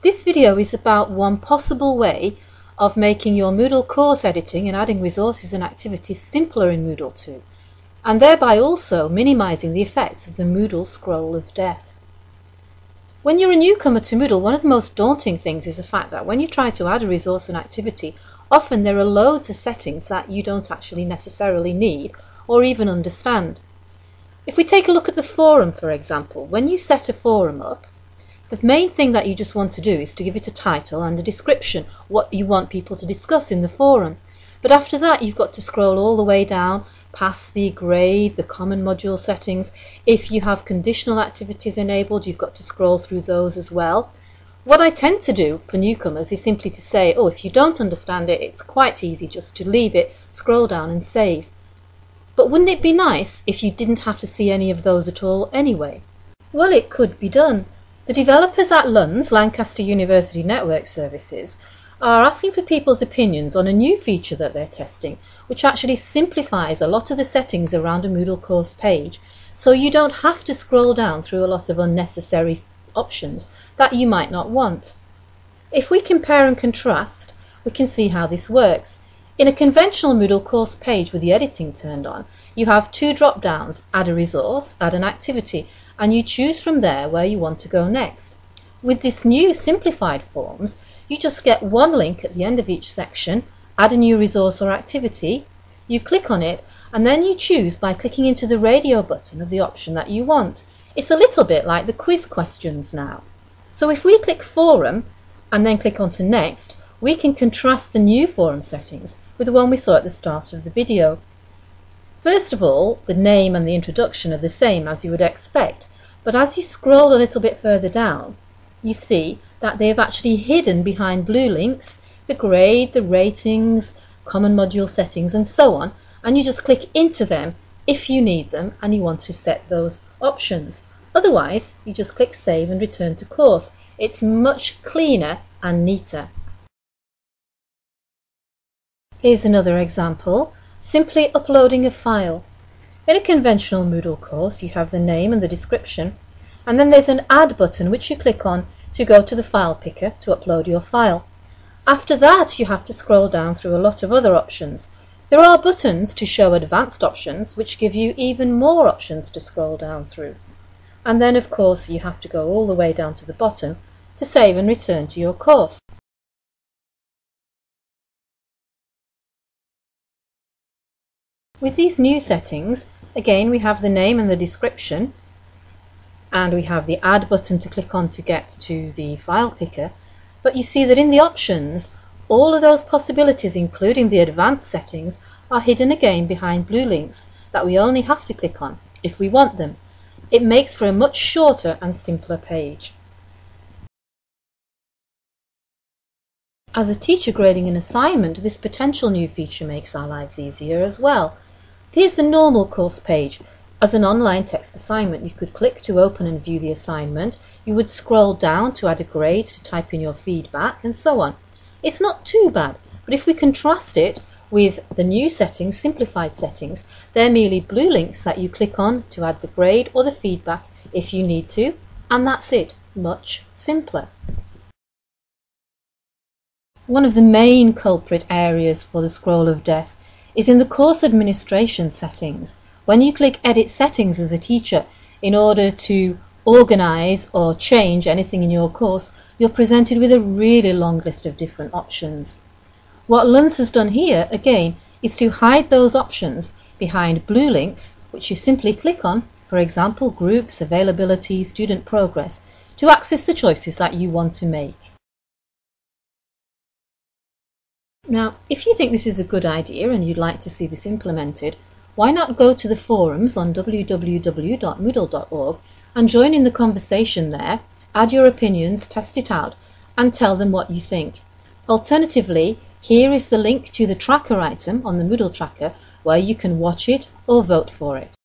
This video is about one possible way of making your Moodle course editing and adding resources and activities simpler in Moodle 2, and thereby also minimising the effects of the Moodle scroll of death. When you're a newcomer to Moodle, one of the most daunting things is the fact that when you try to add a resource and activity, often there are loads of settings that you don't actually necessarily need or even understand. If we take a look at the forum, for example, when you set a forum up, the main thing that you just want to do is to give it a title and a description, what you want people to discuss in the forum. But after that, you've got to scroll all the way down past the grade, the common module settings. If you have conditional activities enabled, you've got to scroll through those as well. What I tend to do for newcomers is simply to say, oh, if you don't understand it, it's quite easy just to leave it, scroll down and save. But wouldn't it be nice if you didn't have to see any of those at all anyway? Well, it could be done. The developers at LUNS, Lancaster University Network Services, are asking for people's opinions on a new feature that they're testing, which actually simplifies a lot of the settings around a Moodle course page, so you don't have to scroll down through a lot of unnecessary options that you might not want. If we compare and contrast, we can see how this works. In a conventional Moodle course page with the editing turned on, you have two drop-downs, add a resource, add an activity, and you choose from there where you want to go next. With this new simplified forms, you just get one link at the end of each section, add a new resource or activity, you click on it, and then you choose by clicking into the radio button of the option that you want. It's a little bit like the quiz questions now. So if we click Forum and then click onto Next, we can contrast the new forum settings with the one we saw at the start of the video. First of all, the name and the introduction are the same as you would expect, but as you scroll a little bit further down, you see that they have actually hidden behind blue links the grade, the ratings, common module settings and so on, and you just click into them if you need them and you want to set those options. Otherwise, you just click Save and Return to Course. It's much cleaner and neater. Here's another example, simply uploading a file. In a conventional Moodle course, you have the name and the description, and then there's an Add button which you click on to go to the file picker to upload your file. After that, you have to scroll down through a lot of other options. There are buttons to show advanced options which give you even more options to scroll down through. And then, of course, you have to go all the way down to the bottom to save and return to your course. With these new settings, again we have the name and the description, and we have the Add button to click on to get to the file picker, but you see that in the options, all of those possibilities, including the advanced settings, are hidden again behind blue links that we only have to click on if we want them. It makes for a much shorter and simpler page. As a teacher grading an assignment, this potential new feature makes our lives easier as well. Here's the normal course page. As an online text assignment, you could click to open and view the assignment. You would scroll down to add a grade, to type in your feedback, and so on. It's not too bad, but if we contrast it with the new settings, simplified settings, they're merely blue links that you click on to add the grade or the feedback if you need to, and that's it. Much simpler. One of the main culprit areas for the scroll of death is in the course administration settings. When you click Edit Settings as a teacher in order to organise or change anything in your course, you're presented with a really long list of different options. What LUNS has done here, again, is to hide those options behind blue links, which you simply click on, for example, Groups, Availability, Student Progress, to access the choices that you want to make. Now, if you think this is a good idea and you'd like to see this implemented, why not go to the forums on www.moodle.org and join in the conversation there, add your opinions, test it out, and tell them what you think. Alternatively, here is the link to the tracker item on the Moodle tracker where you can watch it or vote for it.